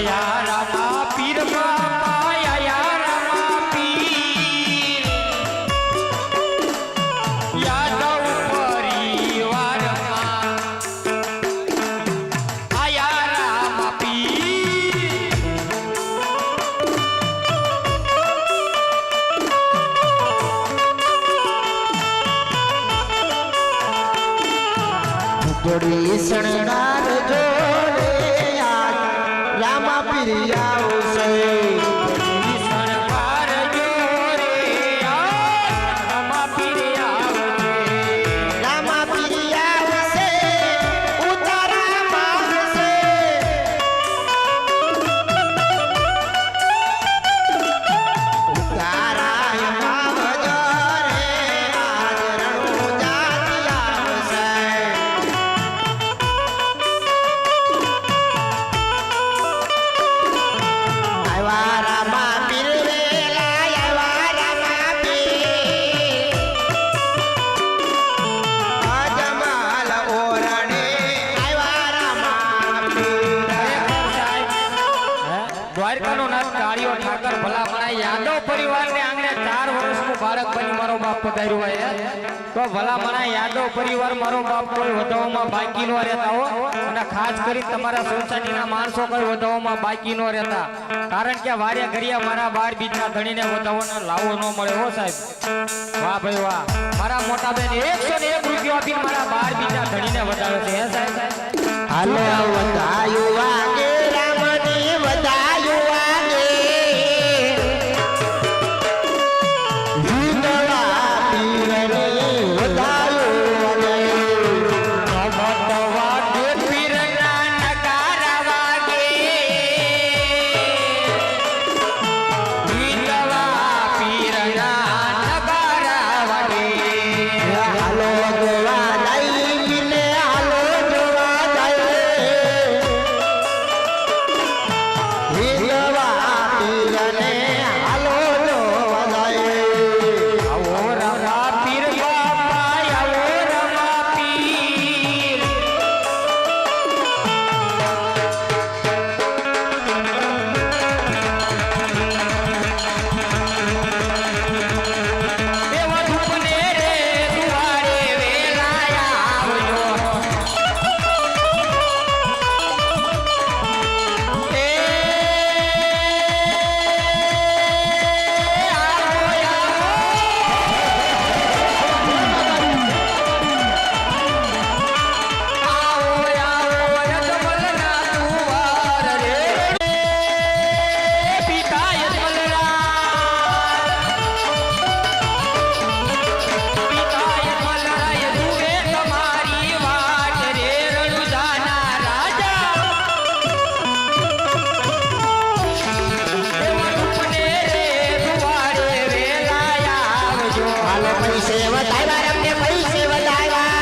આયા રામા પીર બાપા આયા રામા પીર યાદવ પરિવારમાં આયા રામા પીર જોડી શણગાર જોડે રામા પીરિયા આવશે શણગાર જોડે રામા પીરિયા રામા પીરિયા આવશે ઉતારા માંગશે ઉતારા માંગજો રે આજ રણુ જાતિ આવશે દ્વારકાનો નાથ કાળિયો ઠાકર ભલા મણા યાદવ પરિવારને આંગણે 4 વર્ષનું બાળક બની મારો બાપ પધાર્યો હોય તો ભલા મણા યાદવ પરિવાર મારો બાપ કોઈ વધાવવામાં બાકી ન રહેતા હો અને ખાસ કરી તમારા સોસાયટીના માણસો કોઈ વધાવવામાં બાકી ન રહેતા કારણ કે વારે ઘડિયા મારા 12 બીજના ધણીને વધાવવાનો લાવો ન મળે હો સાહેબ વાહ ભાઈ વાહ મારા મોટા બેન 101 રૂપિયા આપીને મારા 12 બીજના ધણીને વધાવે છે હે સાહેબ હાલો વધાયું વાગે રામની વધાયું વાગે વિધવા પીરની વધાયું વાગે પીરના નગારા વાગે વિધવા પીરના નગારા વાગે હાલો જોવા જાય ને હાલો જોવા જાય વિધવા પીરને હાલો જોવા જાય આવો રમા પીર બાપા આવો રમા પીર દેવા ધૂપને રે દુવારે વેલાયા આવજો એ હાલો પૈસે વધાવ્યા રમને પૈસે વધાવ્યા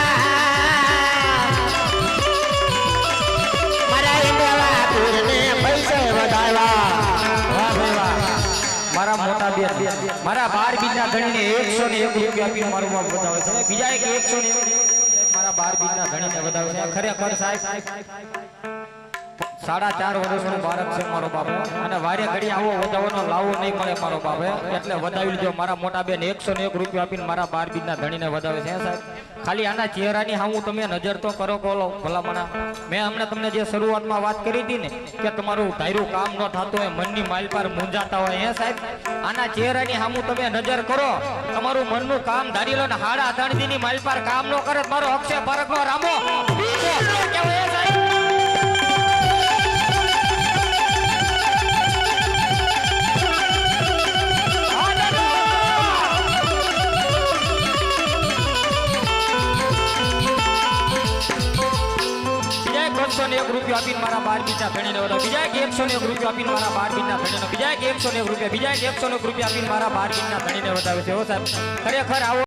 મારા વિધવા પીરને પૈસે વધાવ્યા મારા મોટા બેન મારા 12 બીજના ધણીને 101 રૂપિયા આપીને મારું બાપ વધાવે છે બીજા એક 101 મારા 12 બીજના ધણીને વધાવે છે ખરેખર સાહેબ 4.5 વર્ષનું બાળક છે મારો બાપ અને વારે ઘડી આવો વધાવવાનો લાવો નહીં મળે મારો બાપ એટલે વધાવી લીધો મારા મોટા બેન 101 રૂપિયા આપીને મારા 12 બીજના ધણીને વધાવે છે સાહેબ ખાલી આના ચહેરાની હામું તમે નજર તો કરો કોલો ભલામણા મેં હમણાં તમને જે શરૂઆતમાં વાત કરી હતી ને કે તમારું ધાર્યું કામ ન થતું હોય મનની માઇલ પર મૂંઝાતા હોય હે સાહેબ આના ચહેરાની હામું તમે નજર કરો તમારું મનનું કામ ધારી લો ને 3.5 દીની માઇલ પર કામ ન કરે મારો અક્ષય પરખનો રામો કેવો હે સાહેબ ₹101 આપીને મારા 12 બીજના ધણીને વધાવો બીજા એક 101 રૂપિયા આપીને મારા 12 બીજના ધણીને બીજા એક 101 રૂપિયા બીજા એક 101 રૂપિયા આપીને મારા 12 બીજના ધણીને વધાવે છે હો સાહેબ ખરેખર આવો